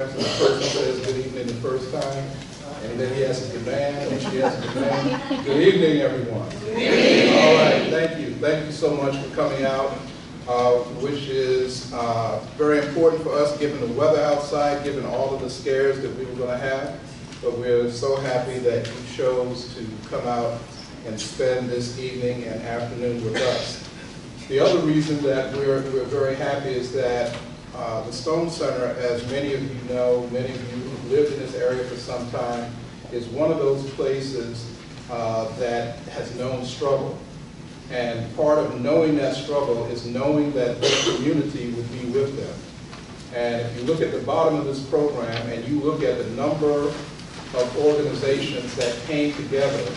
The person says good evening the first time, and then he has a demand, and she has a demand. Good evening, everyone. Good evening. All right, thank you. Thank you so much for coming out, which is very important for us given the weather outside, given all of the scares that we were going to have. But we're so happy that you chose to come out and spend this evening and afternoon with us. The other reason that we're very happy is that the Stone Center, as many of you know, many of you who've lived in this area for some time, is one of those places that has known struggle. And part of knowing that struggle is knowing that the community would be with them. And if you look at the bottom of this program and you look at the number of organizations that came together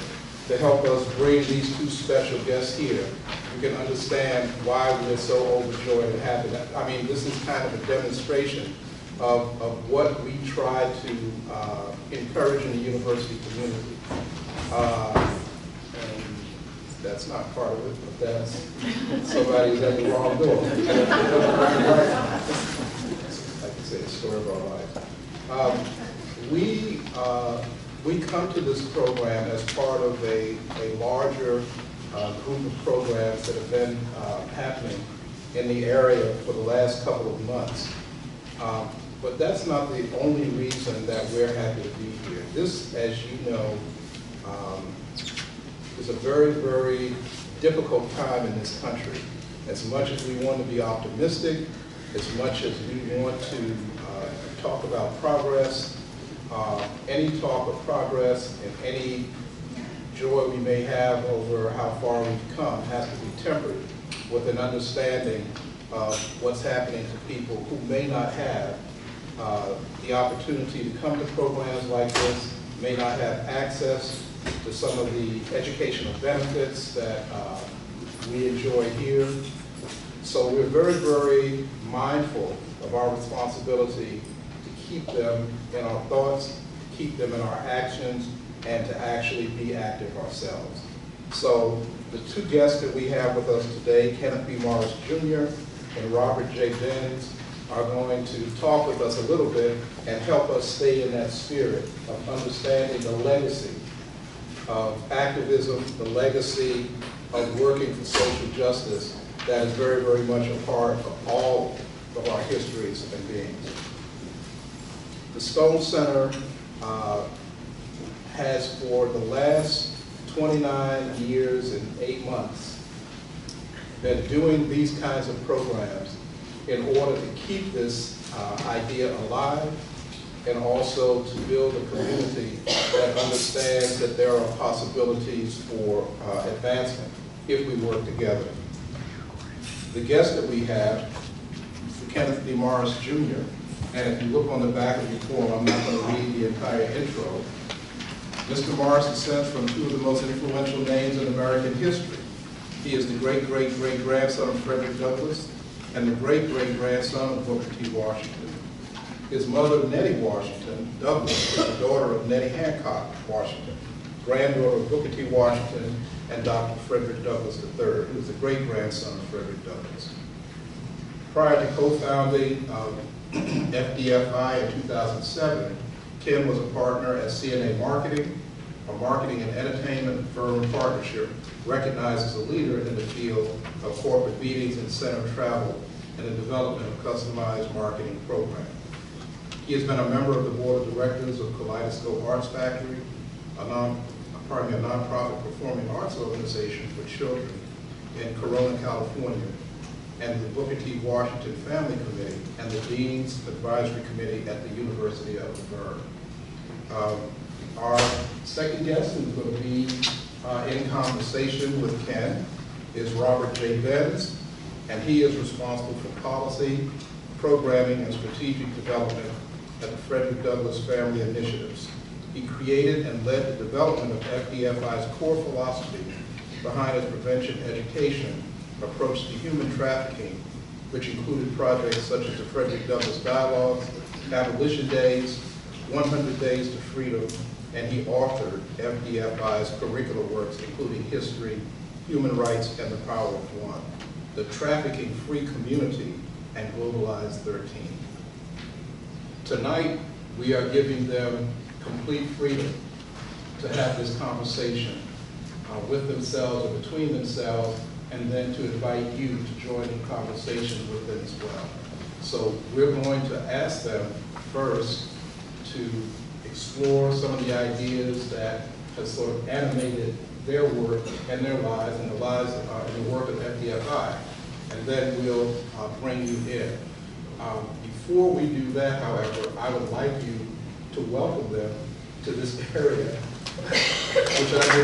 to help us bring these two special guests here, you can understand why we're so overjoyed and happy. I mean, this is kind of a demonstration of what we try to encourage in the university community. And that's not part of it, but that's somebody's at the wrong door. Like I say, it's story of our lives. We come to this program as part of a larger group of programs that have been happening in the area for the last couple of months. But that's not the only reason that we're happy to be here. This, as you know, is a very, very difficult time in this country. As much as we want to be optimistic, as much as we want to talk about progress, any talk of progress and any joy we may have over how far we've come has to be tempered with an understanding of what's happening to people who may not have the opportunity to come to programs like this, may not have access to some of the educational benefits that we enjoy here. So we're very, very mindful of our responsibility to keep them in our thoughts, keep them in our actions, and to actually be active ourselves. So the two guests that we have with us today, Kenneth D Morris Jr. and Robert J Benz, are going to talk with us a little bit and help us stay in that spirit of understanding the legacy of activism, the legacy of working for social justice that is very, very much a part of all of our histories and beings. The Stone Center has for the last 29 years and 8 months been doing these kinds of programs in order to keep this idea alive and also to build a community that understands that there are possibilities for advancement if we work together. The guest that we have is Kenneth D Morris Jr. And if you look on the back of your form, I'm not going to read the entire intro. Mr. Morris descends from two of the most influential names in American history. He is the great-great-great-grandson of Frederick Douglass and the great-great-grandson of Booker T. Washington. His mother, Nettie Washington Douglass, is the daughter of Nettie Hancock Washington, granddaughter of Booker T. Washington and Dr. Frederick Douglass III, who is the great-grandson of Frederick Douglass. Prior to co-founding FDFI in 2007, Ken was a partner at CNA Marketing, a marketing and entertainment firm partnership recognized as a leader in the field of corporate meetings and center travel and the development of customized marketing programs. He has been a member of the board of directors of Kaleidoscope Arts Factory, a nonprofit performing arts organization for children in Corona, California, and the Booker T. Washington Family Committee and the Dean's Advisory Committee at the University of Laverne. Our second guest who's going to be in conversation with Ken is Robert J Benz, and he is responsible for policy, programming, and strategic development at the Frederick Douglass Family Initiatives. He created and led the development of FDFI's core philosophy behind its prevention education approach to human trafficking, which included projects such as the Frederick Douglass Dialogues, Abolition Days, 100 Days to Freedom, and he authored FDFI's curricular works, including History, Human Rights, and the Power of One, the Trafficking Free Community, and Globalized 13. Tonight, we are giving them complete freedom to have this conversation with themselves or between themselves, and then to invite you to join in conversation with them as well. So we're going to ask them first to explore some of the ideas that have sort of animated their work and their lives and the lives and the work of FDFI, and then we'll bring you in. Before we do that, however, I would like you to welcome them to this area, which I will.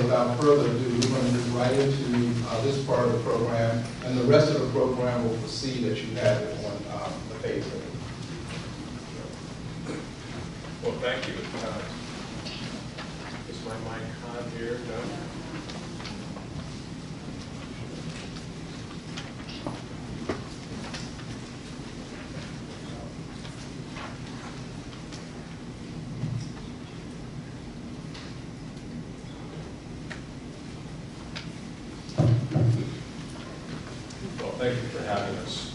Without further ado, we're going to move right into this part of the program, and the rest of the program will proceed as you have it on the paper. Well, thank you. Is my mic on here? No? Thank you for having us.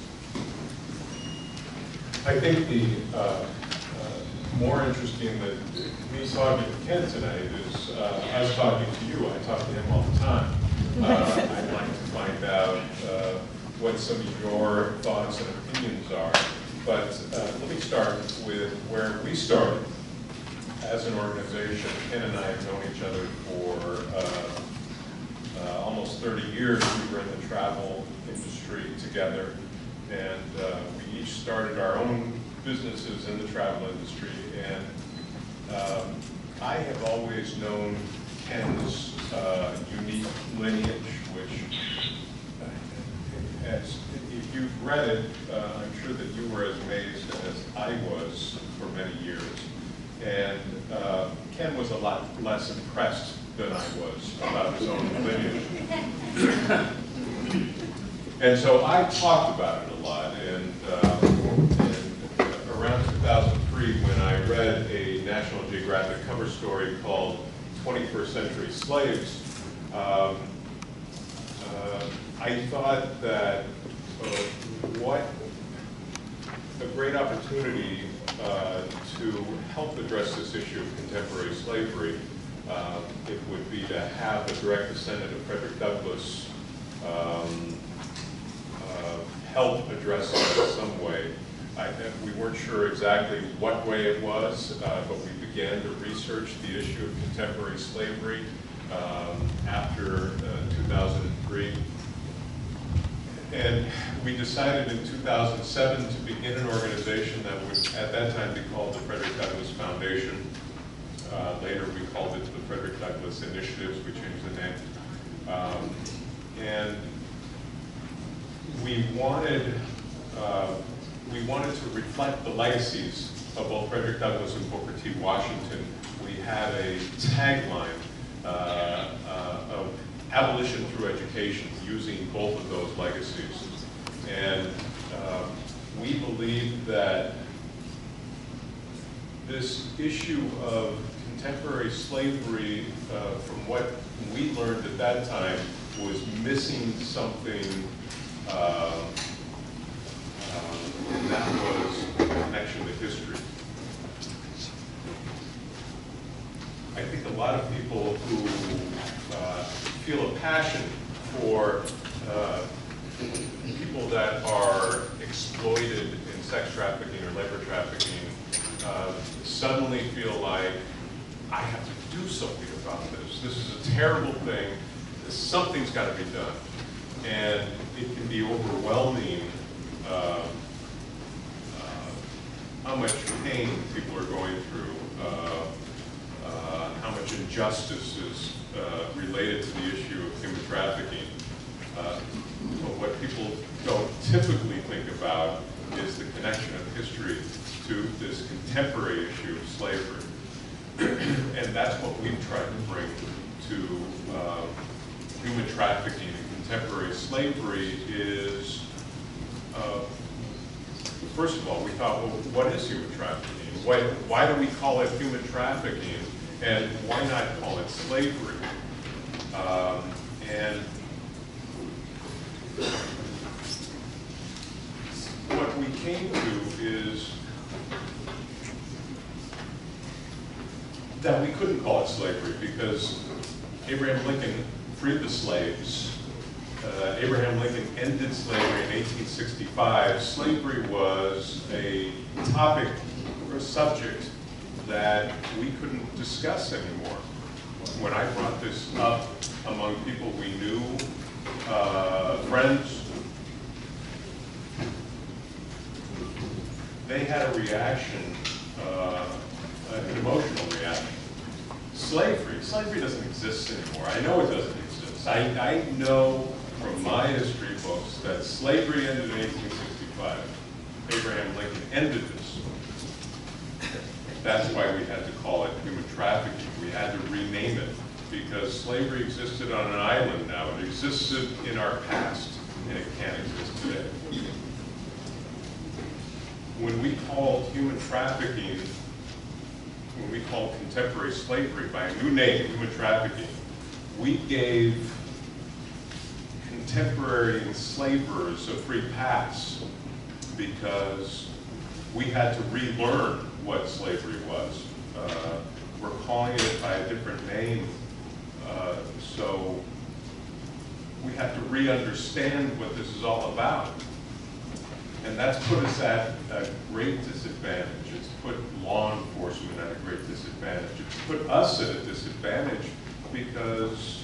I think the more interesting than me talking to Ken tonight is us talking to you. I talk to him all the time. I'd like to find out what some of your thoughts and opinions are. But let me start with where we started as an organization. Ken and I have known each other for almost 30 years. We were in the travel industry together, and we each started our own businesses in the travel industry, and I have always known Ken's unique lineage, which, if you've read it, I'm sure that you were as amazed as I was for many years, and Ken was a lot less impressed than I was about his own lineage. And so I talked about it a lot, and around 2003, when I read a National Geographic cover story called 21st Century Slaves, I thought that what a great opportunity to help address this issue of contemporary slavery it would be to have a direct descendant of Frederick Douglass help address it in some way. We weren't sure exactly what way it was, but we began to research the issue of contemporary slavery after 2003. And we decided in 2007 to begin an organization that would at that time be called the Frederick Douglass Foundation. Later we called it the Frederick Douglass Initiatives. We changed the name. And we wanted to reflect the legacies of both Frederick Douglass and Booker T. Washington. We had a tagline of abolition through education, using both of those legacies. And we believe that this issue of contemporary slavery, from what we learned at that time, was missing something, and that was the connection to history. I think a lot of people who feel a passion for people that are exploited in sex trafficking or labor trafficking suddenly feel like, I have to do something about this. This is a terrible thing. Something's got to be done. And it can be overwhelming how much pain people are going through, how much injustice is related to the issue of human trafficking. But what people don't typically think about is the connection of history to this contemporary issue of slavery. And that's what we've tried to bring to human trafficking and contemporary slavery is, first of all, we thought, well, what is human trafficking? Why do we call it human trafficking, and why not call it slavery? And what we came to is that we couldn't call it slavery because Abraham Lincoln freed the slaves. Abraham Lincoln ended slavery in 1865. Slavery was a topic or a subject that we couldn't discuss anymore. When I brought this up among people we knew, friends, they had a reaction, an emotional reaction. Slavery doesn't exist anymore. I know it doesn't exist. I know from my history books that slavery ended in 1865. Abraham Lincoln ended this. That's why we had to call it human trafficking. We had to rename it because slavery existed on an island now. It existed in our past, and it can't exist today. When we called human trafficking, when we called contemporary slavery by a new name, human trafficking, we gave contemporary enslavers a free pass because we had to relearn what slavery was. We're calling it by a different name, so we have to re-understand what this is all about. And that's put us at a great disadvantage. It's put law enforcement at a great disadvantage. It's put us at a disadvantage because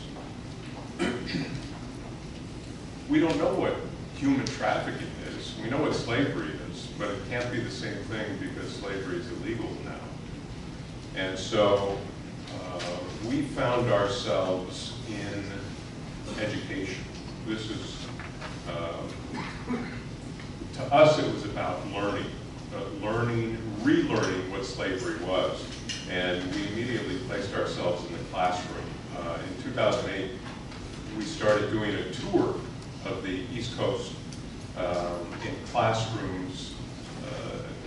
we don't know what human trafficking is. We know what slavery is, but it can't be the same thing because slavery is illegal now. And so we found ourselves in education. This is, to us it was about learning, relearning what slavery was. And we immediately placed ourselves in the classroom. In 2008, we started doing a tour of the East Coast in classrooms,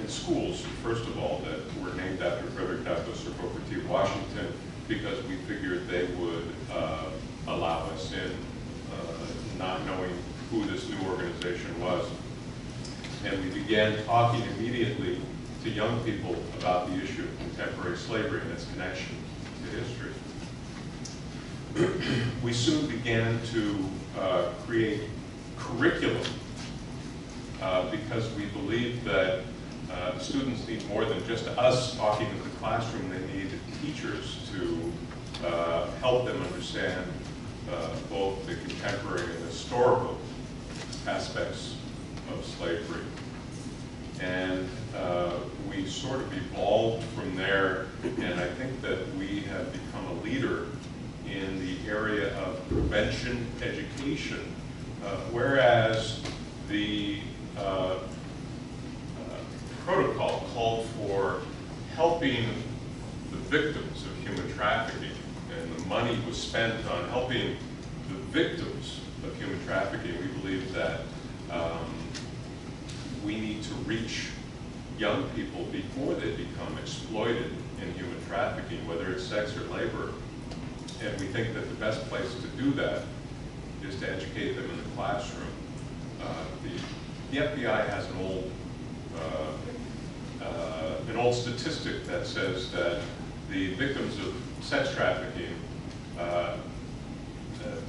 in schools, first of all, that were named after Frederick or Booker T. Washington, because we figured they would allow us in, not knowing who this new organization was. And we began talking immediately to young people about the issue of contemporary slavery and its connection to history. We soon began to create curriculum because we believed that students need more than just us talking in the classroom. They need teachers to help them understand both the contemporary and historical aspects of slavery. And we sort of evolved from there, and I think that we have become a leader in the area of prevention education, whereas the protocol called for helping the victims of human trafficking, and the money was spent on helping the victims of human trafficking. We believe that we need to reach young people before they become exploited in human trafficking, whether it's sex or labor. And we think that the best place to do that is to educate them in the classroom. The FBI has an old statistic that says that the victims of sex trafficking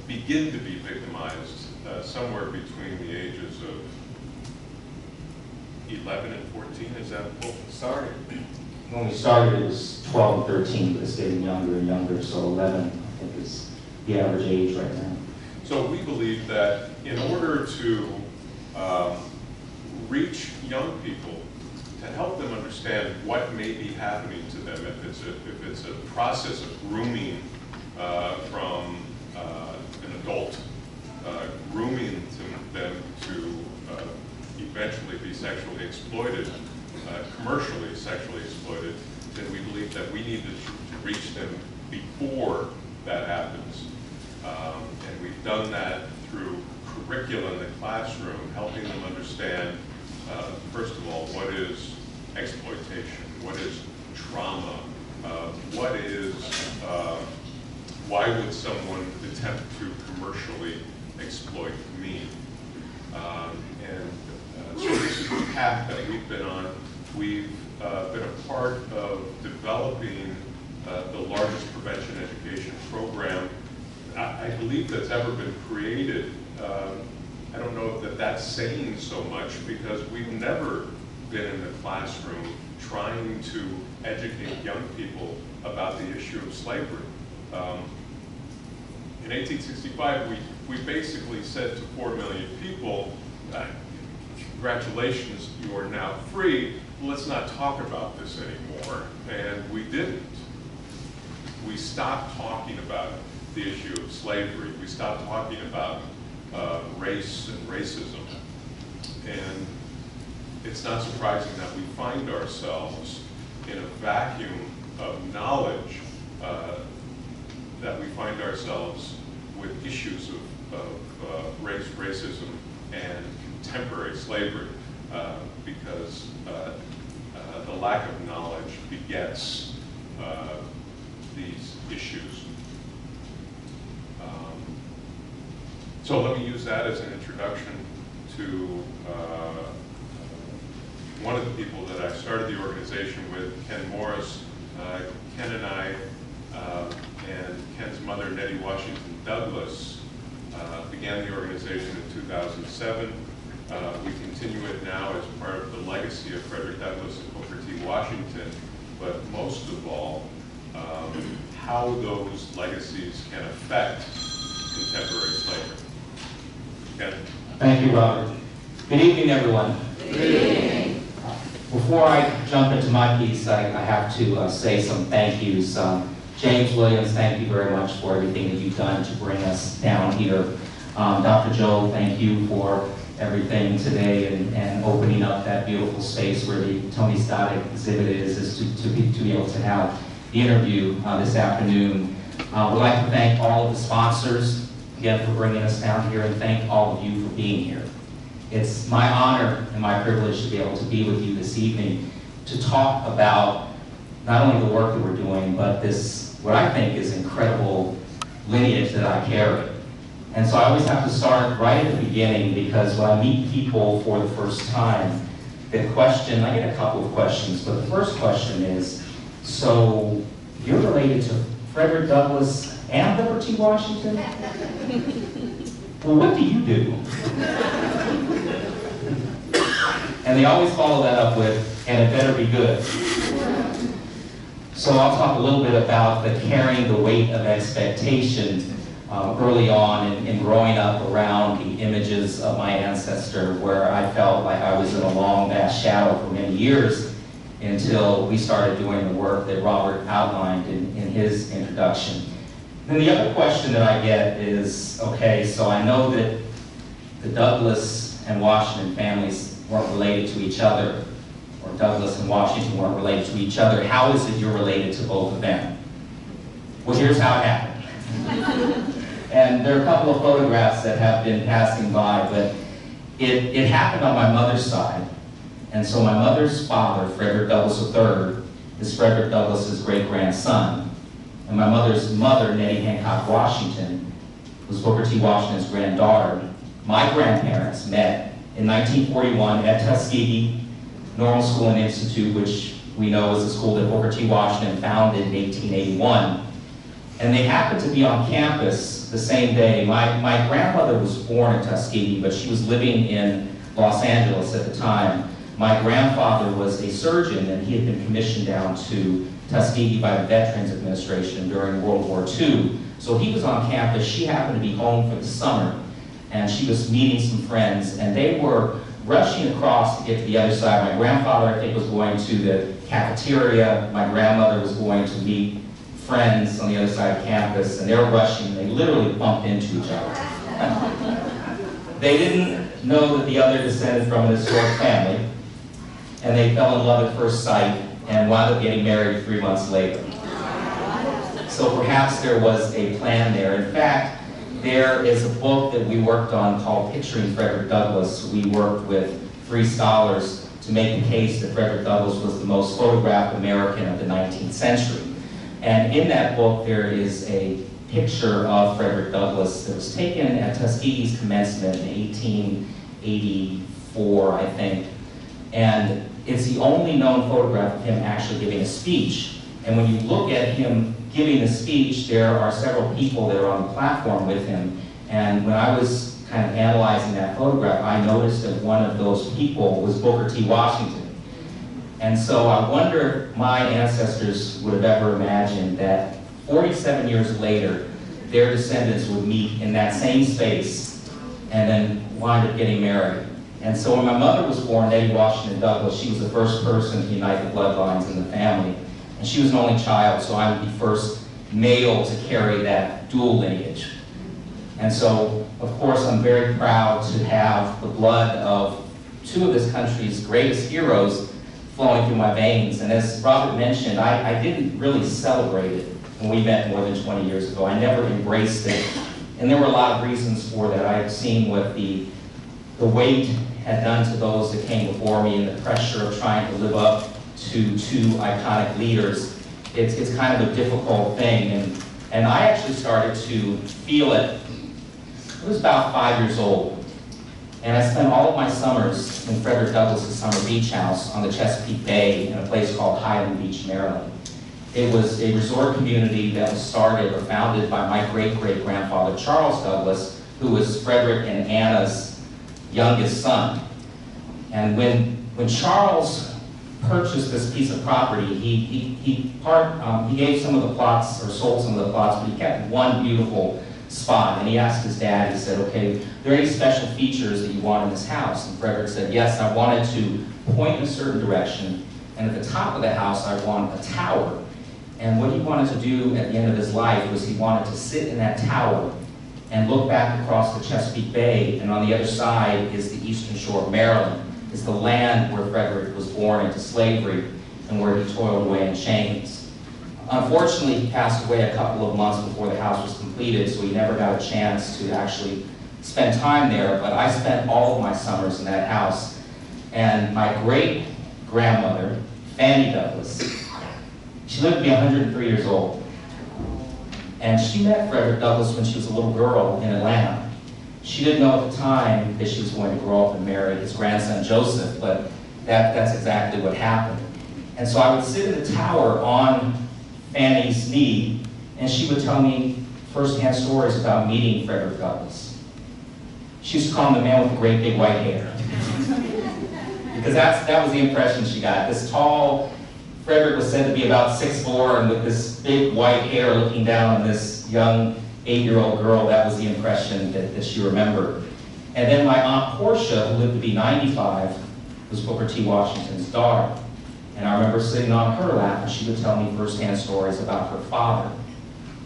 begin to be victimized somewhere between the ages of 11 and 14. Is that what started? When we started, it was 12 and 13, but it's getting younger and younger, so 11, I think, is the average age right now. So we believe that in order to reach young people, to help them understand what may be happening to them, if it's a process of grooming from an adult, grooming them to eventually be sexually exploited, commercially sexually exploited, then we believe that we need to reach them before that happens. And we've done that through curricula in the classroom, helping them understand, first of all, what is exploitation, what is part of developing the largest prevention education program I believe that's ever been created. I don't know that that's saying so much, because we've never been in the classroom trying to educate young people about the issue of slavery. In 1865, we basically said to 4 million people, congratulations, you are now free. Let's not talk about this anymore. And we didn't. We stopped talking about the issue of slavery. We stopped talking about race and racism. And it's not surprising that we find ourselves in a vacuum of knowledge, that we find ourselves with issues of race, racism, and contemporary slavery, because the lack of knowledge begets these issues. So let me use that as an introduction to one of the people that I started the organization with, Ken Morris. Ken and I, and Ken's mother, Nettie Washington Douglas, began the organization in 2007. We continue it now as part of the legacy of Frederick Douglass and Booker T. Washington, but most of all, how those legacies can affect contemporary slavery. Ken? Thank you, Robert. Good evening, everyone. Good evening. Before I jump into my piece, I have to say some thank yous. James Williams, thank you very much for everything that you've done to bring us down here. Dr. Joe, thank you for everything today and opening up that beautiful space where the Tony Scott exhibit is to be able to have the interview this afternoon. We'd like to thank all of the sponsors again for bringing us down here, and thank all of you for being here. It's my honor and my privilege to be able to be with you this evening to talk about not only the work that we're doing, but this, what I think is incredible lineage that I carry. And so I always have to start right at the beginning, because when I meet people for the first time, the question, I get a couple of questions, but the first question is, so you're related to Frederick Douglass and Booker T. Washington? Well, what do you do? And they always follow that up with, and it better be good. So I'll talk a little bit about the carrying the weight of expectation early on in growing up around the images of my ancestor, where I felt like I was in a long, vast shadow for many years until we started doing the work that Robert outlined in his introduction. Then the other question that I get is, okay, so I know that the Douglass and Washington families weren't related to each other, or Douglass and Washington weren't related to each other. How is it you're related to both of them? Well, here's how it happened. And there are a couple of photographs that have been passing by, but it happened on my mother's side. And so my mother's father, Frederick Douglass III, is Frederick Douglass's great-grandson. And my mother's mother, Nettie Hancock Washington, was Booker T. Washington's granddaughter. My grandparents met in 1941 at Tuskegee Normal School and Institute, which we know is a school that Booker T. Washington founded in 1881. And they happened to be on campus the same day. My grandmother was born in Tuskegee, but she was living in Los Angeles at the time. My grandfather was a surgeon, and he had been commissioned down to Tuskegee by the Veterans Administration during World War II. So he was on campus. She happened to be home for the summer, and she was meeting some friends, and they were rushing across to get to the other side. My grandfather, I think, was going to the cafeteria. My grandmother was going to meet friends on the other side of campus, and they were rushing. They literally bumped into each other. They didn't know that the other descended from an historic family, and they fell in love at first sight and wound up getting married 3 months later. So perhaps there was a plan there. In fact, there is a book that we worked on called Picturing Frederick Douglass. We worked with 3 scholars to make the case that Frederick Douglass was the most photographed American of the 19th century. And in that book, there is a picture of Frederick Douglass that was taken at Tuskegee's commencement in 1884, I think. And it's the only known photograph of him actually giving a speech. And when you look at him giving the speech, there are several people that are on the platform with him. And when I was kind of analyzing that photograph, I noticed that one of those people was Booker T. Washington. And so I wonder if my ancestors would have ever imagined that 47 years later, their descendants would meet in that same space and then wind up getting married. And so when my mother was born, Lady Washington Douglass, she was the first person to unite the bloodlines in the family. And she was an only child, so I would be first male to carry that dual lineage. And so, of course, I'm very proud to have the blood of two of this country's greatest heroes flowing through my veins. And as Robert mentioned, I didn't really celebrate it when we met more than 20 years ago. I never embraced it. And there were a lot of reasons for that. I had seen what the weight had done to those that came before me and the pressure of trying to live up to two iconic leaders. It's kind of a difficult thing. And I actually started to feel it. I was about 5 years old. And I spent all of my summers in Frederick Douglass's summer beach house on the Chesapeake Bay in a place called Highland Beach, Maryland. It was a resort community that was started or founded by my great-great-grandfather, Charles Douglass, who was Frederick and Anna's youngest son. And when Charles purchased this piece of property, he gave some of the plots, or sold some of the plots, but he kept one beautiful spot. And he asked his dad, he said, okay, are there any special features that you want in this house? And Frederick said, yes, I wanted to point in a certain direction, and at the top of the house, I want a tower. And what he wanted to do at the end of his life was he wanted to sit in that tower and look back across the Chesapeake Bay, and on the other side is the eastern shore of Maryland. It's the land where Frederick was born into slavery and where he toiled away in chains. Unfortunately, he passed away a couple of months before the house was completed, so he never got a chance to actually spend time there, but I spent all of my summers in that house. And my great-grandmother, Fanny Douglass, she lived to be 103 years old. And she met Frederick Douglass when she was a little girl in Atlanta. She didn't know at the time that she was going to grow up and marry his grandson Joseph, but that's exactly what happened. And so I would sit in the tower on Fanny's knee, and she would tell me first-hand stories about meeting Frederick Douglass. She used to call him the man with the great big white hair. Because that was the impression she got. This tall, Frederick was said to be about 6'4", and with this big white hair looking down on this young 8-year-old girl, that was the impression that she remembered. And then my Aunt Portia, who lived to be 95, was Booker T. Washington's daughter. And I remember sitting on her lap, and she would tell me first-hand stories about her father.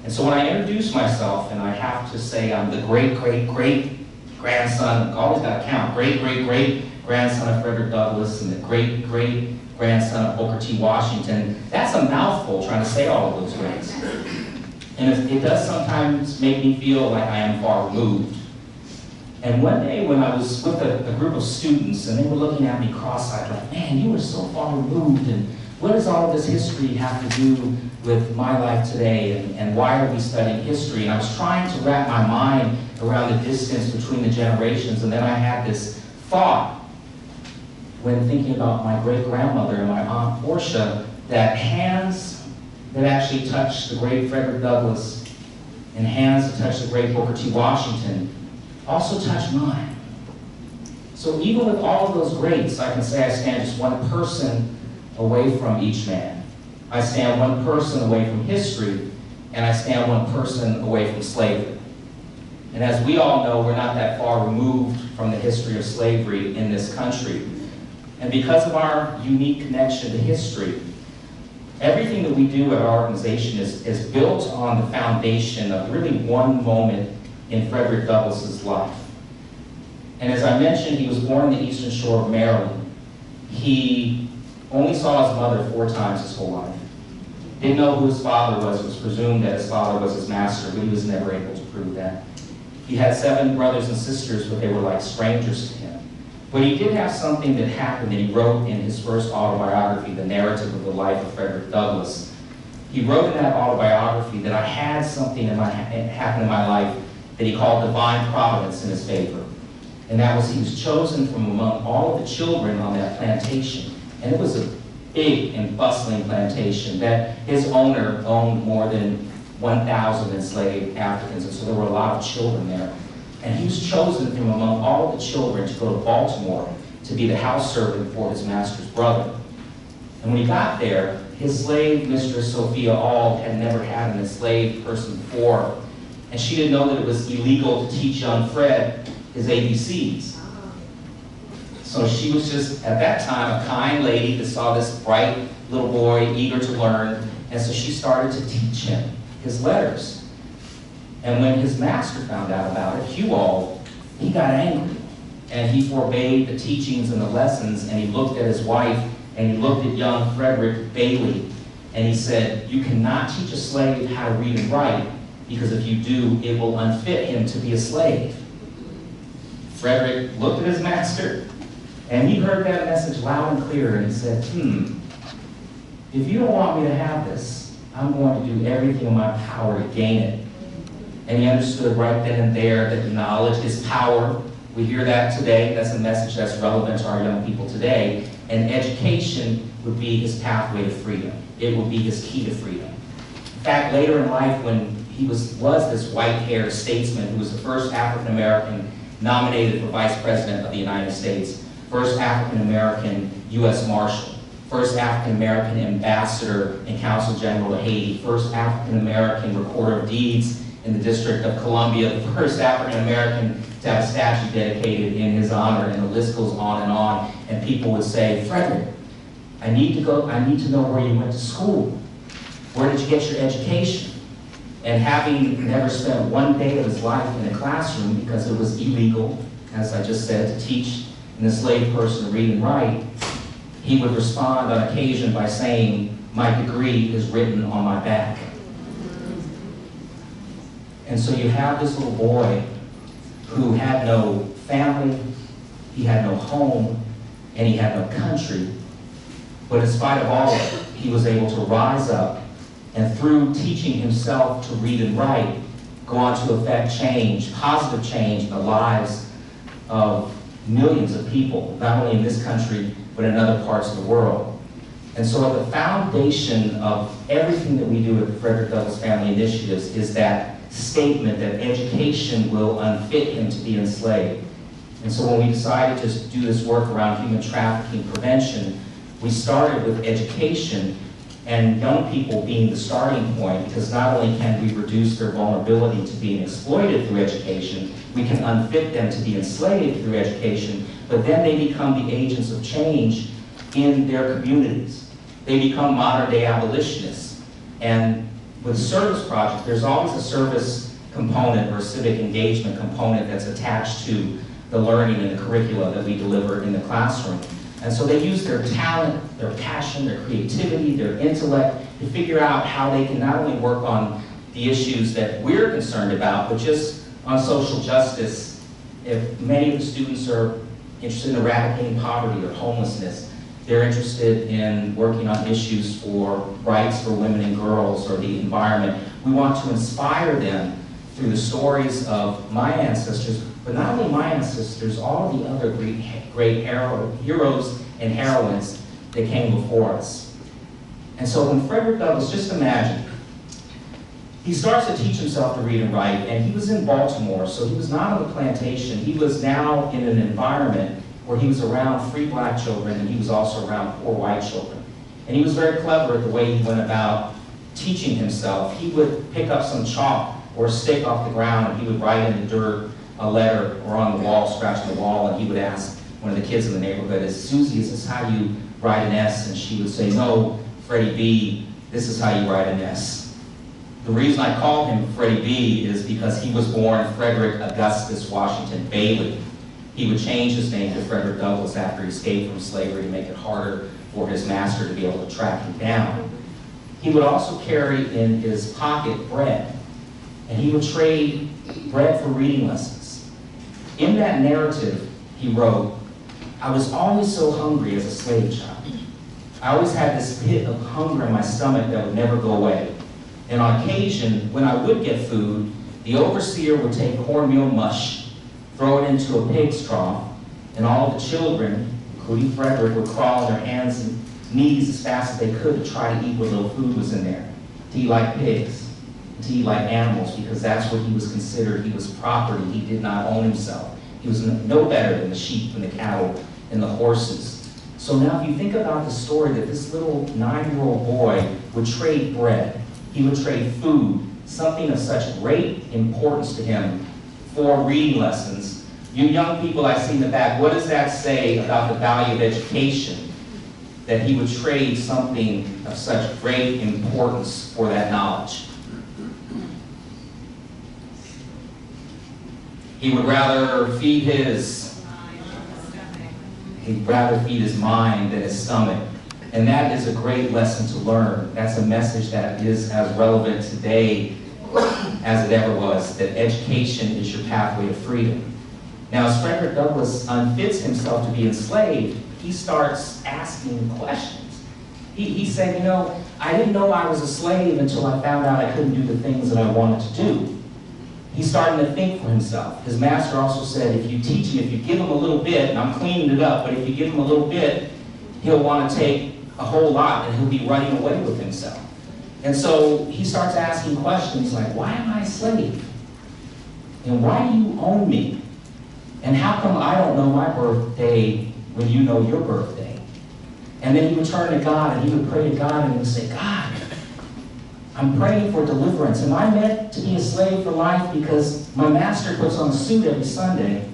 And so when I introduce myself, and I have to say I'm the great-great-great-grandson, always got to count, great-great-great-grandson of Frederick Douglass, and the great-great-grandson of Booker T. Washington, that's a mouthful trying to say all of those greats. And it does sometimes make me feel like I am far removed. And one day when I was with a group of students, and they were looking at me cross-eyed, like, man, you are so far removed, and what does all of this history have to do with my life today, and why are we studying history? And I was trying to wrap my mind around the distance between the generations, and then I had this thought when thinking about my great-grandmother and my Aunt Portia, that hands that actually touched the great Frederick Douglass and hands that touched the great Booker T. Washington also touched mine. So even with all of those greats, I can say I stand just one person away from each man. I stand one person away from history, and I stand one person away from slavery. And as we all know, we're not that far removed from the history of slavery in this country. And because of our unique connection to history, everything that we do at our organization is built on the foundation of really one moment in Frederick Douglass's life. And as I mentioned, he was born in the eastern shore of Maryland. He only saw his mother 4 times his whole life. Didn't know who his father was. It was presumed that his father was his master, but he was never able to prove that. He had 7 brothers and sisters, but they were like strangers to him. But he did have something that happened that he wrote in his first autobiography, The Narrative of the Life of Frederick Douglass. He wrote in that autobiography that I had something happen in my life that he called divine providence in his favor. And that was he was chosen from among all of the children on that plantation And it was a big and bustling plantation that his owner owned more than 1,000 enslaved Africans, and so there were a lot of children there. And he was chosen from among all the children to go to Baltimore to be the house servant for his master's brother. And when he got there, his slave mistress, Sophia Auld, had never had an enslaved person before. And she didn't know that it was illegal to teach young Fred his ABCs. So she was just, at that time, a kind lady that saw this bright little boy eager to learn, and so she started to teach him his letters. And when his master found out about it, Hugh Auld, he got angry, and he forbade the teachings and the lessons, and he looked at his wife, and he looked at young Frederick Bailey, and he said, "You cannot teach a slave how to read and write, because if you do, it will unfit him to be a slave." Frederick looked at his master, and he heard that message loud and clear, and he said, if you don't want me to have this, I'm going to do everything in my power to gain it. And he understood right then and there that knowledge is power. We hear that today. That's a message that's relevant to our young people today. And education would be his pathway to freedom. It would be his key to freedom. In fact, later in life, when he was this white-haired statesman who was the first African-American nominated for Vice President of the United States, first African-American U.S. Marshal, first African-American Ambassador and Consul General to Haiti, first African-American Recorder of Deeds in the District of Columbia, the first African-American to have a statue dedicated in his honor, and the list goes on, and people would say, "Frederick, I need to know where you went to school. Where did you get your education?" And having never spent one day of his life in a classroom because it was illegal, as I just said, to teach an enslaved person to read and write, he would respond on occasion by saying, "My degree is written on my back." And so you have this little boy who had no family, he had no home, and he had no country. But in spite of all of it, he was able to rise up and through teaching himself to read and write, go on to affect change, positive change in the lives of millions of people, not only in this country, but in other parts of the world. And so at the foundation of everything that we do at the Frederick Douglass Family Initiatives is that statement that education will unfit him to be enslaved. And so when we decided to do this work around human trafficking prevention, we started with education and young people being the starting point, because not only can we reduce their vulnerability to being exploited through education, we can unfit them to be enslaved through education, but then they become the agents of change in their communities. They become modern-day abolitionists. And with service projects, there's always a service component or a civic engagement component that's attached to the learning and the curricula that we deliver in the classroom. And so they use their talent, their passion, their creativity, their intellect to figure out how they can not only work on the issues that we're concerned about, but just on social justice. If many of the students are interested in eradicating poverty or homelessness, they're interested in working on issues for rights for women and girls or the environment. We want to inspire them through the stories of my ancestors, but not only my ancestors, all the other great heroes and heroines that came before us. And so when Frederick Douglass, just imagine, he starts to teach himself to read and write, and he was in Baltimore, so he was not on the plantation. He was now in an environment where he was around free black children, and he was also around poor white children. And he was very clever at the way he went about teaching himself. He would pick up some chalk or a stick off the ground, and he would write in the dirt a letter, or on the wall, scratching the wall, and he would ask one of the kids in the neighborhood, "Susie, is this how you write an S?" And she would say, "No, Freddie B, this is how you write an S." The reason I call him Freddie B is because he was born Frederick Augustus Washington Bailey. He would change his name to Frederick Douglass after he escaped from slavery to make it harder for his master to be able to track him down. He would also carry in his pocket bread, and he would trade bread for reading lessons. In that narrative, he wrote, "I was always so hungry as a slave child. I always had this pit of hunger in my stomach that would never go away. And on occasion, when I would get food, the overseer would take cornmeal mush, throw it into a pig's trough, and all of the children, including Frederick, would crawl on their hands and knees as fast as they could to try to eat what little food was in there, to eat like pigs, to eat like animals, because that's what he was considered. He was property. He did not own himself. He was no better than the sheep and the cattle and the horses. So now if you think about the story that this little 9-year-old boy would trade bread, he would trade food, something of such great importance to him, for reading lessons. You young people I see in the back, what does that say about the value of education? That he would trade something of such great importance for that knowledge. He would rather feed his mind than his stomach. And that is a great lesson to learn. That's a message that is as relevant today as it ever was, that education is your pathway to freedom. Now, as Frederick Douglass unfits himself to be enslaved, he starts asking questions. He said, you know, I didn't know I was a slave until I found out I couldn't do the things that I wanted to do. He's starting to think for himself. His master also said, if you teach him, if you give him a little bit, and I'm cleaning it up, but if you give him a little bit, he'll want to take a whole lot and he'll be running away with himself. And so he starts asking questions like, why am I a slave? And why do you own me? And how come I don't know my birthday when you know your birthday? And then he would turn to God and he would pray to God and he would say, God, I'm praying for deliverance. Am I meant to be a slave for life? Because my master puts on a suit every Sunday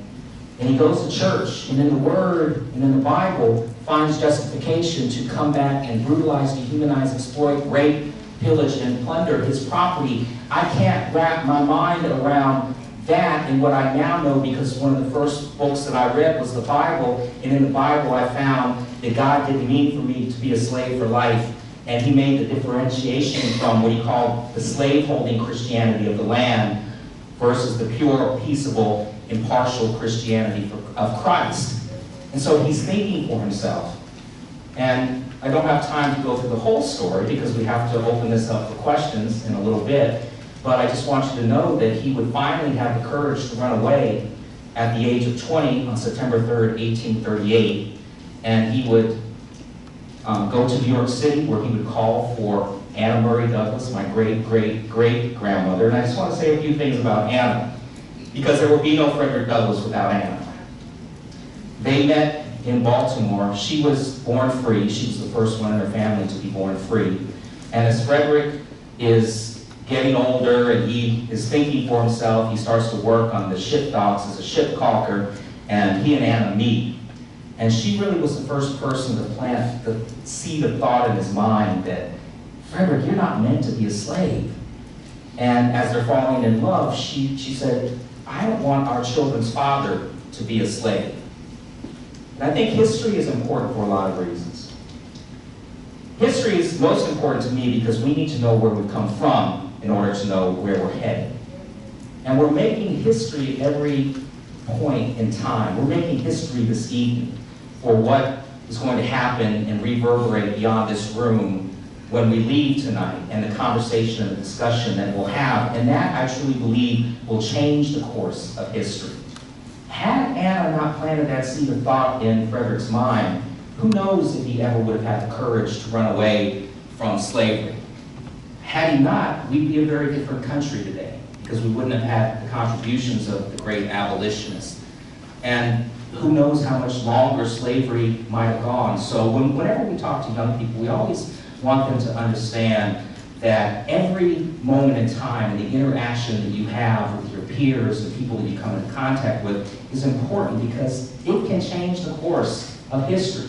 and he goes to church, and in the Word and in the Bible finds justification to come back and brutalize, dehumanize, exploit, rape, pillage, and plunder his property. I can't wrap my mind around that and what I now know, because one of the first books that I read was the Bible, and in the Bible I found that God didn't mean for me to be a slave for life, and he made the differentiation from what he called the slave-holding Christianity of the land versus the pure, peaceable, impartial Christianity of Christ. And so he's thinking for himself. And I don't have time to go through the whole story because we have to open this up for questions in a little bit. But I just want you to know that he would finally have the courage to run away at the age of 20 on September 3rd, 1838. And he would go to New York City, where he would call for Anna Murray Douglass, my great-great-great-grandmother. And I just want to say a few things about Anna, because there would be no Frederick Douglass without Anna. They met in Baltimore. She was born free. She was the first one in her family to be born free. And as Frederick is getting older and he is thinking for himself, he starts to work on the ship docks as a ship caulker, and he and Anna meet. And she really was the first person to plant the seed of thought in his mind that, Frederick, you're not meant to be a slave. And as they're falling in love, she said, I don't want our children's father to be a slave. And I think history is important for a lot of reasons. History is most important to me because we need to know where we've come from in order to know where we're headed. And we're making history at every point in time. We're making history this evening for what is going to happen and reverberate beyond this room when we leave tonight, and the conversation and the discussion that we'll have. And that, I truly believe, will change the course of history. Had Anna not planted that seed of thought in Frederick's mind, who knows if he ever would have had the courage to run away from slavery. Had he not, we'd be a very different country today, because we wouldn't have had the contributions of the great abolitionists. And who knows how much longer slavery might have gone. So whenever we talk to young people, we always want them to understand that every moment in time and the interaction that you have with your peers, the people that you come into contact with, is important because it can change the course of history.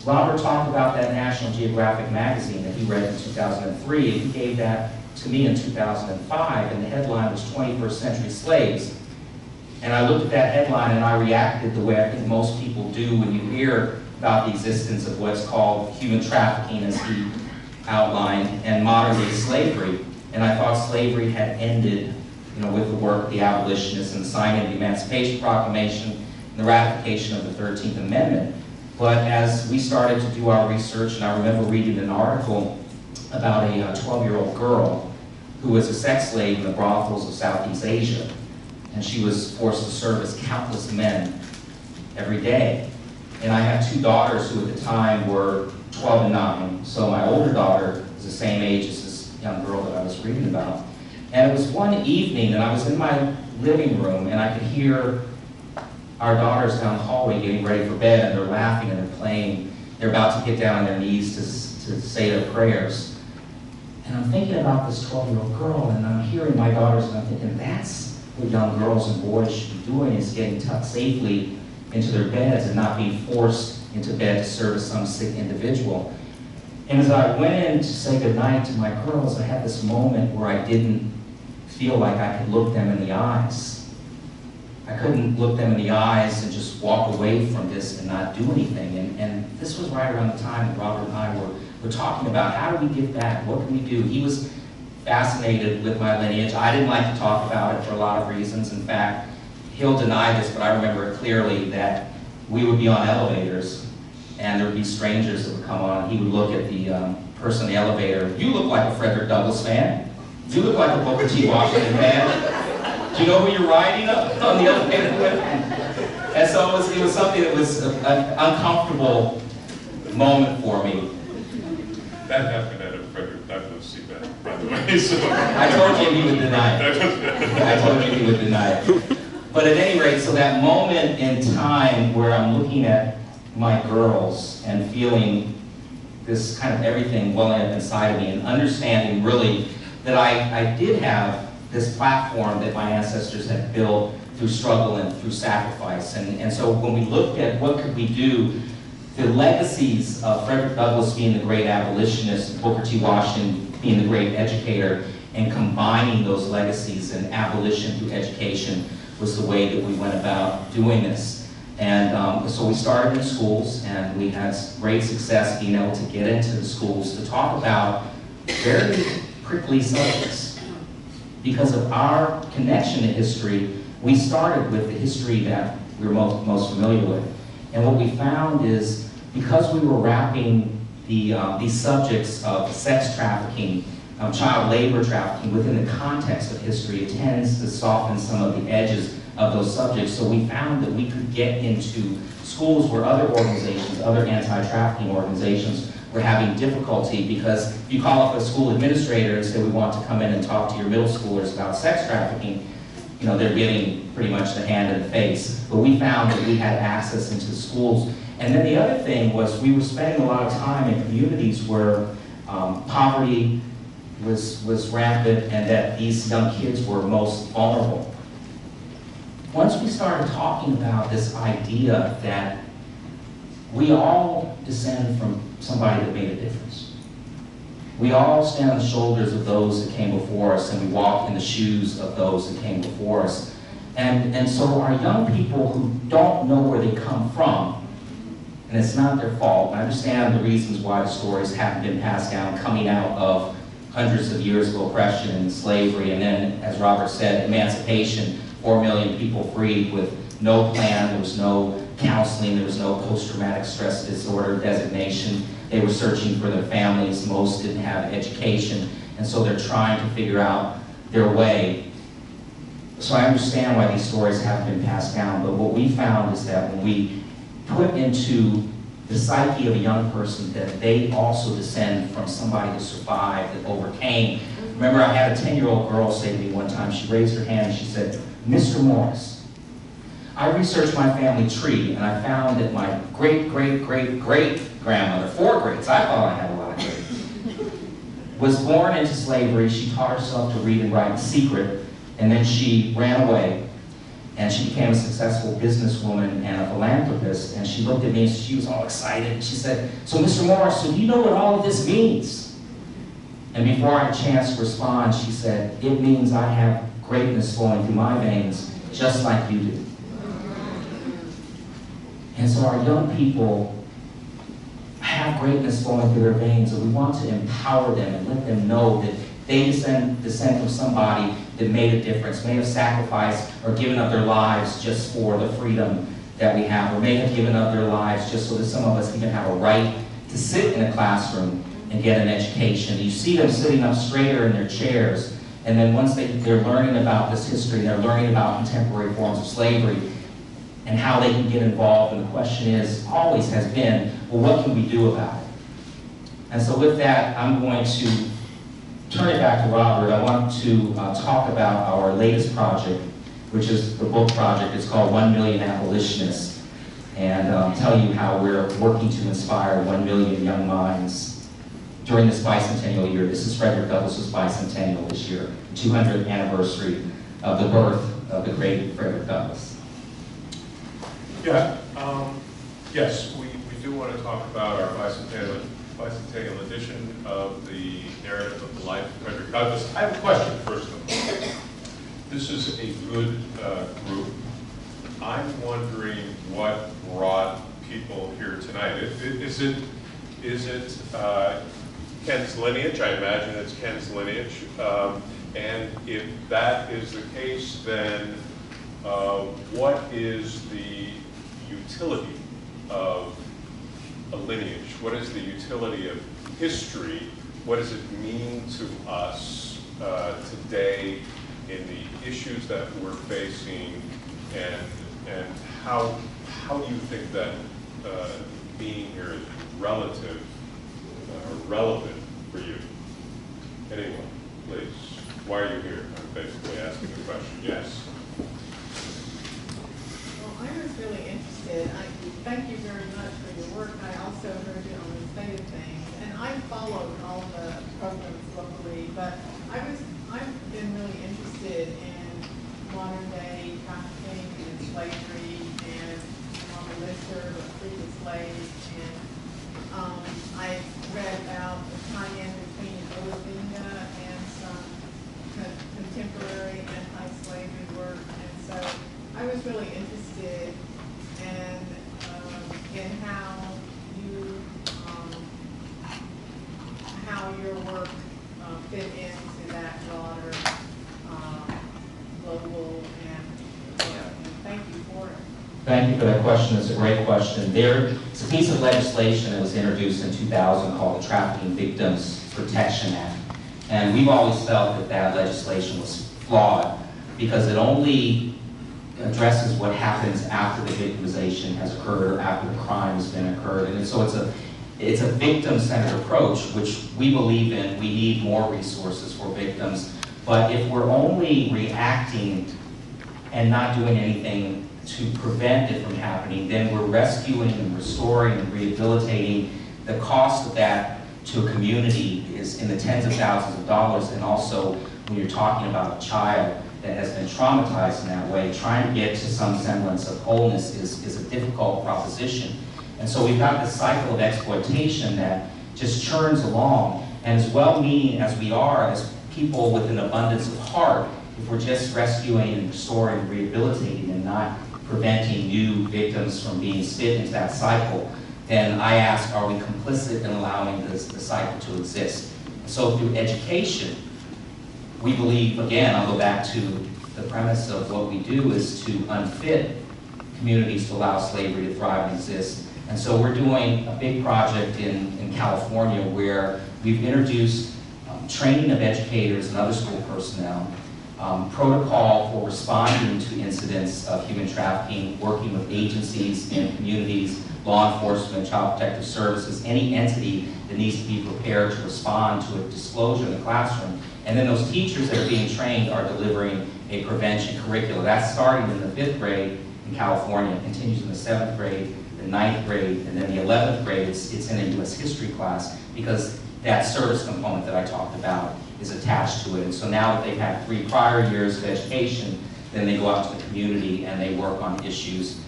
Robert talked about that National Geographic magazine that he read in 2003, and he gave that to me in 2005, and the headline was 21st Century Slaves. And I looked at that headline and I reacted the way I think most people do when you hear about the existence of what's called human trafficking, as he outlined, and modern-day slavery. And I thought slavery had ended, with the work of the abolitionists and the signing of the Emancipation Proclamation and the ratification of the 13th Amendment. But as we started to do our research, and I remember reading an article about a 12-year-old girl who was a sex slave in the brothels of Southeast Asia, and she was forced to serve as countless men every day. And I have two daughters who at the time were 12 and 9. So my older daughter is the same age as this young girl that I was reading about. And it was one evening that I was in my living room and I could hear our daughters down the hallway getting ready for bed, and they're laughing and they're playing. They're about to get down on their knees to say their prayers. And I'm thinking about this 12-year-old girl, and I'm hearing my daughters, and I'm thinking, that's what young girls and boys should be doing, is getting tucked safely into their beds and not being forced into bed to service some sick individual. And as I went in to say goodnight to my girls, I had this moment where I didn't feel like I could look them in the eyes. I couldn't look them in the eyes and just walk away from this and not do anything. And this was right around the time that Robert and I were talking about, how do we give back? What can we do? He was fascinated with my lineage. I didn't like to talk about it for a lot of reasons. In fact, he'll deny this, but I remember it clearly that we would be on elevators and there would be strangers that would come on. He would look at the person in the elevator. You look like a Frederick Douglass fan. You look like a Booker T. Washington fan. Do you know who you're riding up on the elevator with? And so it was something that was an uncomfortable moment for me. That happened at a Frederick Douglass event, by the way. So. I told you he would deny it. I told you he would deny it. But at any rate, so that moment in time where I'm looking at my girls and feeling this kind of everything welling up inside of me and understanding really that I did have this platform that my ancestors had built through struggle and through sacrifice. And so when we looked at what could we do, the legacies of Frederick Douglass being the great abolitionist, Booker T. Washington being the great educator, and combining those legacies and abolition through education was the way that we went about doing this. And so we started in schools, and we had great success being able to get into the schools to talk about very prickly subjects. Because of our connection to history, we started with the history that we were most familiar with. And what we found is, because we were wrapping these subjects of sex trafficking, child labor trafficking within the context of history, it tends to soften some of the edges of those subjects. So we found that we could get into schools where other organizations, other anti-trafficking organizations, were having difficulty, because if you call up a school administrator and say, we want to come in and talk to your middle schoolers about sex trafficking, you know, they're getting pretty much the hand in the face. But we found that we had access into schools. And then the other thing was, we were spending a lot of time in communities where poverty was rampant and that these young kids were most vulnerable. Once we started talking about this idea that we all descend from somebody that made a difference. We all stand on the shoulders of those that came before us, and we walk in the shoes of those that came before us. And so our young people who don't know where they come from, and it's not their fault, I understand the reasons why the stories haven't been passed down, coming out of hundreds of years of oppression and slavery, and then, as Robert said, emancipation, 4 million people freed with no plan, there was no counseling, there was no post-traumatic stress disorder designation. They were searching for their families, most didn't have education, and so they're trying to figure out their way. So I understand why these stories haven't been passed down, but what we found is that when we put into the psyche of a young person that they also descend from somebody that survived, that overcame. Remember, I had a 10-year-old girl say to me one time, she raised her hand and she said, Mr. Morris, I researched my family tree, and I found that my great-great-great-great-grandmother, 4 greats, I thought I had a lot of greats, was born into slavery. She taught herself to read and write in secret, and then she ran away, and she became a successful businesswoman and a philanthropist, and she looked at me, and she was all excited, and she said, so Mr. Morris, so do you know what all of this means? And before I had a chance to respond, she said, it means I have greatness flowing through my veins, just like you do. And so our young people have greatness flowing through their veins, and we want to empower them and let them know that they descend from somebody that made a difference, may have sacrificed or given up their lives just for the freedom that we have, or may have given up their lives just so that some of us even have a right to sit in a classroom and get an education. You see them sitting up straighter in their chairs, and then once they're learning about this history, they're learning about contemporary forms of slavery, and how they can get involved. And the question is, always has been, well, what can we do about it? And so with that, I'm going to turn it back to Robert. I want to talk about our latest project, which is the book project. It's called 1 Million Abolitionists, and tell you how we're working to inspire 1 million young minds during this bicentennial year. This is Frederick Douglass's bicentennial this year, 200th anniversary of the birth of the great Frederick Douglass. Yeah, yes, we do want to talk about our bicentennial edition of the narrative of the life of Frederick Douglass. I have a question, first of all. This is a good group. I'm wondering what brought people here tonight. Is it Ken's lineage? I imagine it's Ken's lineage. And if that is the case, then what is the utility of a lineage? What is the utility of history? What does it mean to us today in the issues that we're facing, and how do you think that being here is relative or relevant for you? Anyone, please. Why are you here? I'm basically asking the question. Yes. Well, I was really interested. Thank you very much for your work. I also heard you on the state of things, and I followed all the programs locally, but I've been really interested in modern day trafficking and slavery and on the listserv of freed slaves, and I read about the tie-in between Olivia and some contemporary anti-slavery work, and so I was really interested in how your work fit into that broader global, and thank you for it. Thank you for that question. It's a great question. It's a piece of legislation that was introduced in 2000 called the Trafficking Victims Protection Act. And we've always felt that that legislation was flawed because it only addresses what happens after the victimization has occurred or after the crime has been occurred. And so it's a victim-centered approach, which we believe in. We need more resources for victims. But if we're only reacting and not doing anything to prevent it from happening, then we're rescuing and restoring and rehabilitating. The cost of that to a community is in the tens of thousands of dollars, and also when you're talking about a child that has been traumatized in that way, trying to get to some semblance of wholeness is a difficult proposition. And so we've got this cycle of exploitation that just churns along, and as well-meaning as we are, as people with an abundance of heart, if we're just rescuing and restoring and rehabilitating and not preventing new victims from being spit into that cycle, then I ask, are we complicit in allowing the cycle to exist? So through education, we believe, again, I'll go back to the premise of what we do is to unfit communities to allow slavery to thrive and exist. And so we're doing a big project in California where we've introduced training of educators and other school personnel, protocol for responding to incidents of human trafficking, working with agencies and communities, law enforcement, child protective services, any entity that needs to be prepared to respond to a disclosure in the classroom. And then those teachers that are being trained are delivering a prevention curriculum. That's starting in the 5th grade in California, continues in the 7th grade, the 9th grade, and then the 11th grade, it's in a U.S. history class because that service component that I talked about is attached to it. And so now that they've had 3 prior years of education, then they go out to the community and they work on issues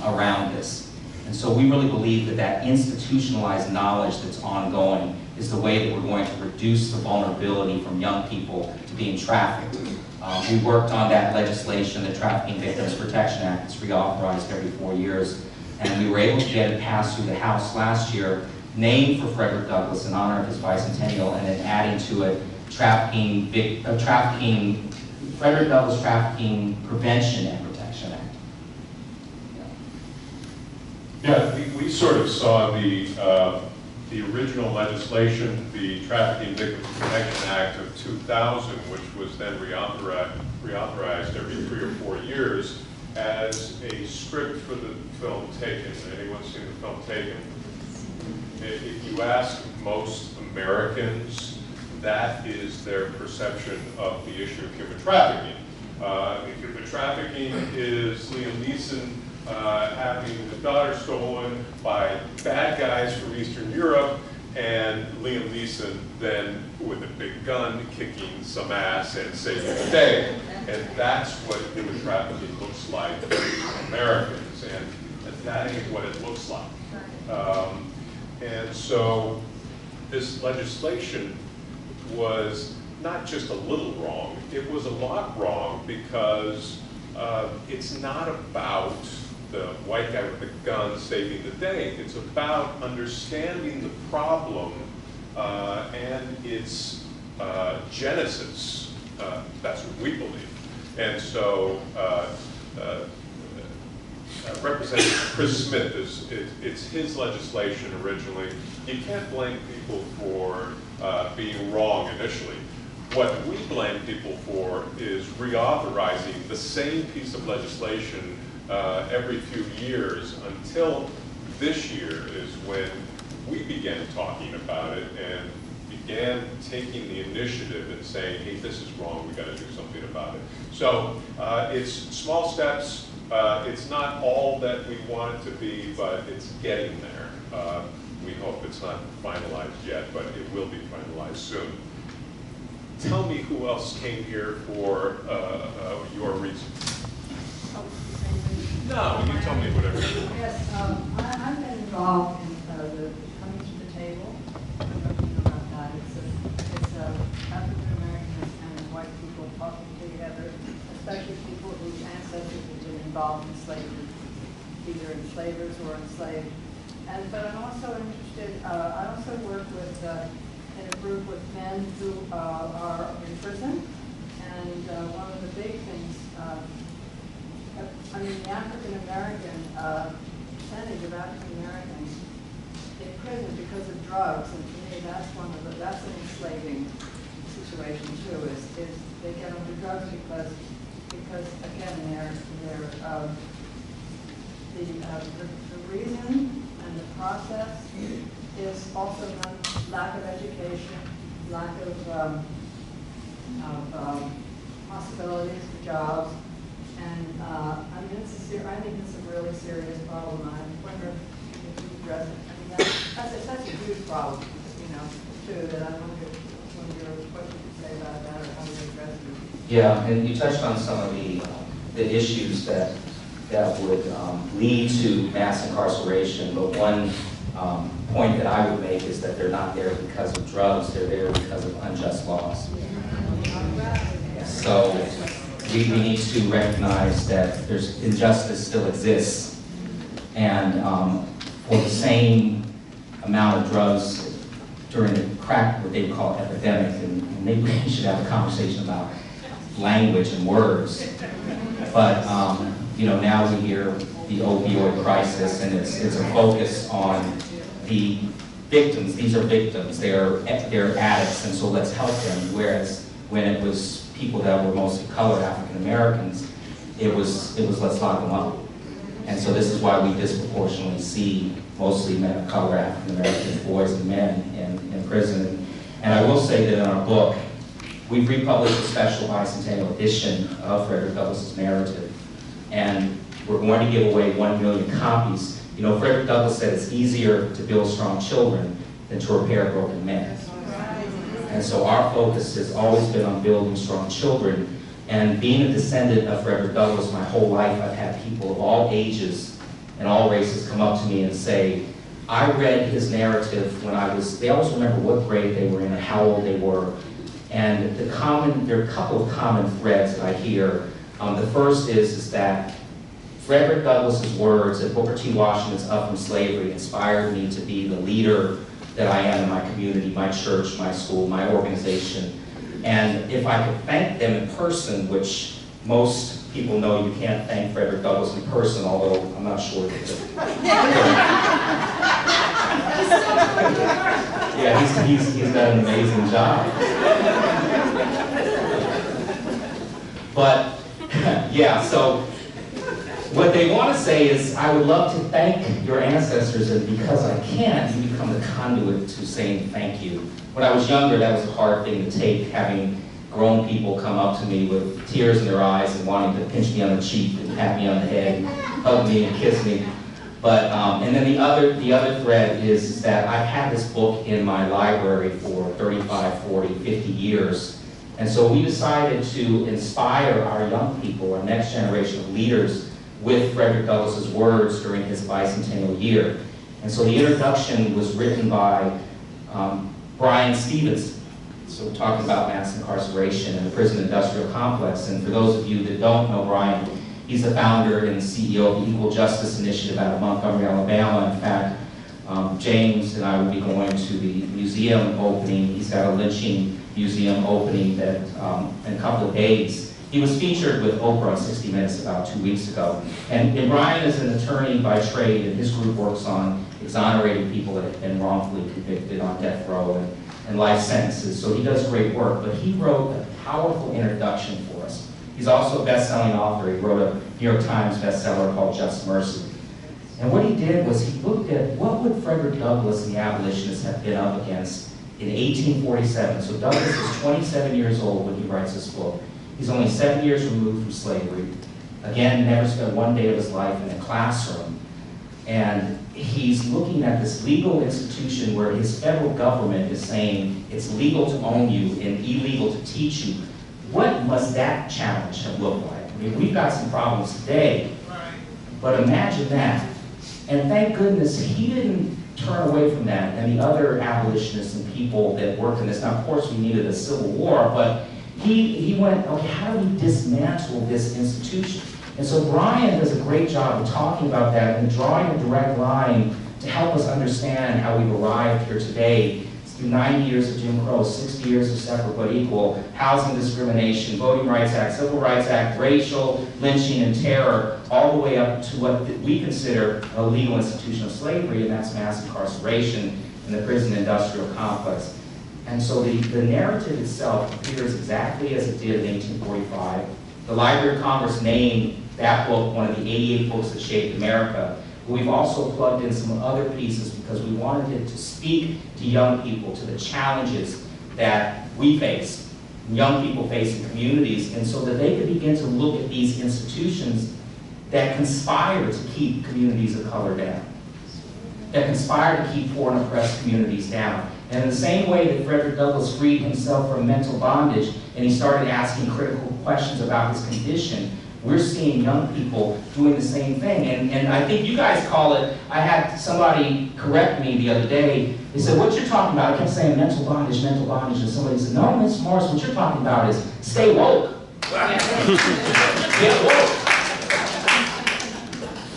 around this. And so we really believe that that institutionalized knowledge that's ongoing is the way that we're going to reduce the vulnerability from young people to being trafficked. We worked on that legislation, the Trafficking Victims Protection Act. It's reauthorized every 4 years. And we were able to get it passed through the House last year, named for Frederick Douglass in honor of his bicentennial, and then adding to it Frederick Douglass Trafficking Prevention and Protection Act. Yeah, we sort of saw the original legislation, the Trafficking Victims Protection Act of 2000, which was then reauthorized every 3 or 4 years, as a script for the film Taken. Anyone seen the film Taken? If you ask most Americans, that is their perception of the issue of human trafficking. Human trafficking is Liam Neeson having his daughter stolen by bad guys from Eastern Europe, and Liam Neeson then with a big gun kicking some ass and saving the day. And that's what human trafficking looks like for Americans, and that ain't what it looks like. And so this legislation was not just a little wrong, it was a lot wrong, because it's not about the white guy with the gun saving the day. It's about understanding the problem and its genesis. That's what we believe. And so Representative Chris Smith, it's his legislation originally. You can't blame people for being wrong initially. What we blame people for is reauthorizing the same piece of legislation every few years until this year is when we began talking about it and began taking the initiative and saying, hey, this is wrong, we got to do something about it. So it's small steps. It's not all that we want it to be, but it's getting there. We hope it's not finalized yet, but it will be finalized soon. Tell me who else came here for your reason. No, you tell me whatever. Yes, I've been involved in the coming to the table. I don't know if you know about that. It's African Americans and white people talking together, especially people whose ancestors have been involved in slavery, either enslavers or enslaved. But I'm also interested. I also work with in a group with men who are in prison, and one of the big things. I mean, the African-American percentage of African-Americans in prison because of drugs, and to me that's that's an enslaving situation too, is they get onto drugs because again, the reason and the process is also lack of education, lack of possibilities for jobs. And I mean, I think it's a really serious problem. I wonder if you address it. I mean, that's a huge problem, you know, too, that I wonder what you could say about that or how you address it. Yeah, and you touched on some of the issues that would lead to mass incarceration, but one point that I would make is that they're not there because of drugs, they're there because of unjust laws. So we need to recognize that there's injustice still exists, and for the same amount of drugs during the crack, what they call epidemic, and maybe we should have a conversation about language and words. But you know, now we hear the opioid crisis, and it's a focus on the victims. These are victims. They're addicts, and so let's help them. Whereas when it was people that were mostly colored African Americans, it was let's lock them up. And so this is why we disproportionately see mostly men of color, African Americans, boys and men in prison. And I will say that in our book, we've republished a special bicentennial edition of Frederick Douglass's narrative, and we're going to give away 1 million copies. You know, Frederick Douglass said it's easier to build strong children than to repair broken men. And so our focus has always been on building strong children. And being a descendant of Frederick Douglass my whole life, I've had people of all ages and all races come up to me and say, I read his narrative when they always remember what grade they were in and how old they were. And there are a couple of common threads that I hear. The first is that Frederick Douglass's words that Booker T. Washington's Up From Slavery inspired me to be the leader that I am in my community, my church, my school, my organization. And if I could thank them in person, which most people know you can't thank Frederick Douglass in person, although I'm not sure that yeah, he's done an amazing job. But yeah, so what they want to say is, I would love to thank your ancestors, and because I can't, you become the conduit to saying thank you. When I was younger, that was a hard thing to take, having grown people come up to me with tears in their eyes and wanting to pinch me on the cheek and pat me on the head, hug me and kiss me. But, and then the other thread is that I've had this book in my library for 35, 40, 50 years. And so we decided to inspire our young people, our next generation of leaders, with Frederick Douglass's words during his bicentennial year. And so the introduction was written by Brian Stevens. So we're talking about mass incarceration and the prison industrial complex. And for those of you that don't know Brian, he's the founder and CEO of the Equal Justice Initiative out of Montgomery, Alabama. In fact, James and I will be going to the museum opening. He's got a lynching museum opening that in a couple of days. He was featured with Oprah on 60 Minutes about 2 weeks ago. And Brian is an attorney by trade, and his group works on exonerating people that have been wrongfully convicted on death row and life sentences. So he does great work, but he wrote a powerful introduction for us. He's also a best-selling author. He wrote a New York Times bestseller called Just Mercy. And what he did was he looked at what would Frederick Douglass and the abolitionists have been up against in 1847. So Douglass is 27 years old when he writes this book. He's only 7 years removed from slavery. Again, never spent one day of his life in a classroom. And he's looking at this legal institution where his federal government is saying it's legal to own you and illegal to teach you. What must that challenge have looked like? I mean, we've got some problems today, but imagine that. And thank goodness he didn't turn away from that, and the other abolitionists and people that worked in this. Now, of course, we needed a civil war, but he went, okay, how do we dismantle this institution? And so Brian does a great job of talking about that and drawing a direct line to help us understand how we've arrived here today. Through 90 years of Jim Crow, 60 years of separate but equal, housing discrimination, Voting Rights Act, Civil Rights Act, racial lynching and terror, all the way up to what we consider a legal institution of slavery, and that's mass incarceration in the prison industrial complex. And so the narrative itself appears exactly as it did in 1845. The Library of Congress named that book one of the 88 books that shaped America. But we've also plugged in some other pieces because we wanted it to speak to young people, to the challenges that we face, young people face in communities, and so that they could begin to look at these institutions that conspire to keep communities of color down, that conspire to keep poor and oppressed communities down. And in the same way that Frederick Douglass freed himself from mental bondage and he started asking critical questions about his condition, we're seeing young people doing the same thing. And I think you guys call it, I had somebody correct me the other day. They said, what you're talking about, I kept saying mental bondage, and somebody said, no, Ms. Morris, what you're talking about is stay woke. Get woke.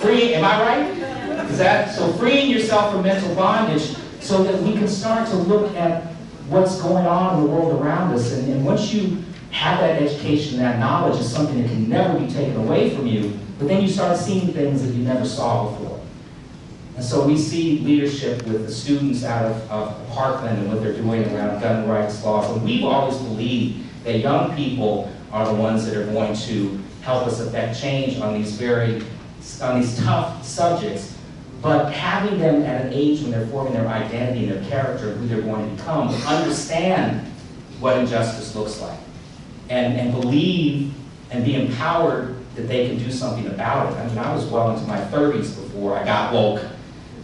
Free, am I right? Is that, so freeing yourself from mental bondage so that we can start to look at what's going on in the world around us. And once you have that education, that knowledge is something that can never be taken away from you, but then you start seeing things that you never saw before. And so we see leadership with the students out of Parkland and what they're doing around gun rights laws. And we've always believed that young people are the ones that are going to help us affect change on these tough subjects. But having them at an age when they're forming their identity and their character and who they're going to become, understand what injustice looks like. And believe and be empowered that they can do something about it. I mean, I was well into my 30s before I got woke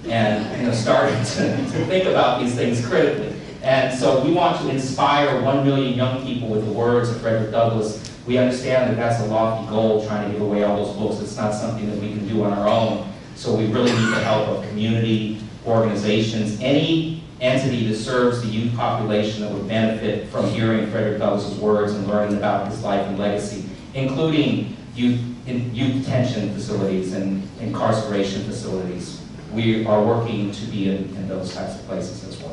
and started to think about these things critically. And so we want to inspire 1 million young people with the words of Frederick Douglass. We understand that that's a lofty goal, trying to give away all those books. It's not something that we can do on our own. So we really need the help of community, organizations, any entity that serves the youth population that would benefit from hearing Frederick Douglass's words and learning about his life and legacy, including youth detention facilities and incarceration facilities. We are working to be in those types of places as well.